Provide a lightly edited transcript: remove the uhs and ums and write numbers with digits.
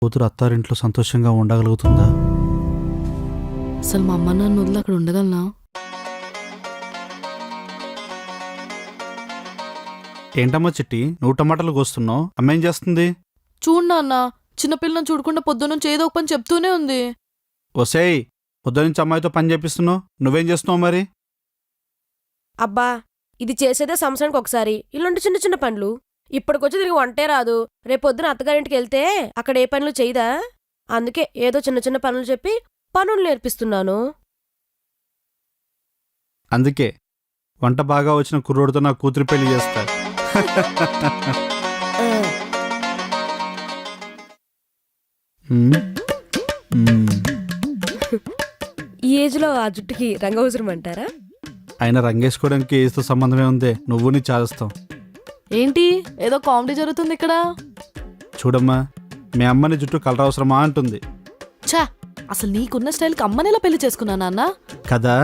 కూతురు అత్తారింట్లో సంతోషంగా ఉండగలుగుతుందా? అసలు మా అమ్మ నాన్న వదిలి అక్కడ ఉండగలనా? ఏంటమ్మా చిట్టి, నువ్వు టమాటాలు కోస్తున్నావు, అమ్మ ఏం చేస్తుంది? చూడు నాన్న, చిన్నపిల్లని చూడకుండా పొద్దున్నుంచి ఏదో ఒక పని చెప్తూనే ఉంది. ఒసేయ్, పొద్దునుంచి అమ్మాయితో పని చేపిస్తున్నావు, నువ్వేం చేస్తున్నావు మరి? అబ్బా, ఇది చేసేదే సంవత్సరానికి ఒకసారి ఇలాంటి చిన్న చిన్న పనులు. ఇప్పటికొచ్చి తిరిగి వంటే రాదు. రేపొద్దున అత్తగారింటికి వెళ్తే అక్కడ ఏ పనులు చేయదా? అందుకే ఏదో చిన్న చిన్న పనులు చెప్పి పనులు నేర్పిస్తున్నాను. అందుకే వంట బాగా వచ్చిన కుర్రోడితో నా కూతురు పెళ్లి చేస్తా. ఆ, ఉమ్, ఉమ్. ఈ ఏజ్లో ఆ జుట్టుకి రంగవసరం అంటారా? ఆయన రంగేసుకోవడానికి ఏజ్తో సంబంధమే ఉందే, నువ్వు నీ చాలుస్తావు. ఏంటి ఏదో కామెడీ జరుగుతుంది ఇక్కడ? చూడమ్మా, మీ అమ్మని జుట్టు కలర్ అవసరమా అంటుంది ఛా, అసలు నీకున్న స్టైల్కి అమ్మని ఎలా పెళ్లి చేసుకున్నా నాన్న? కదా.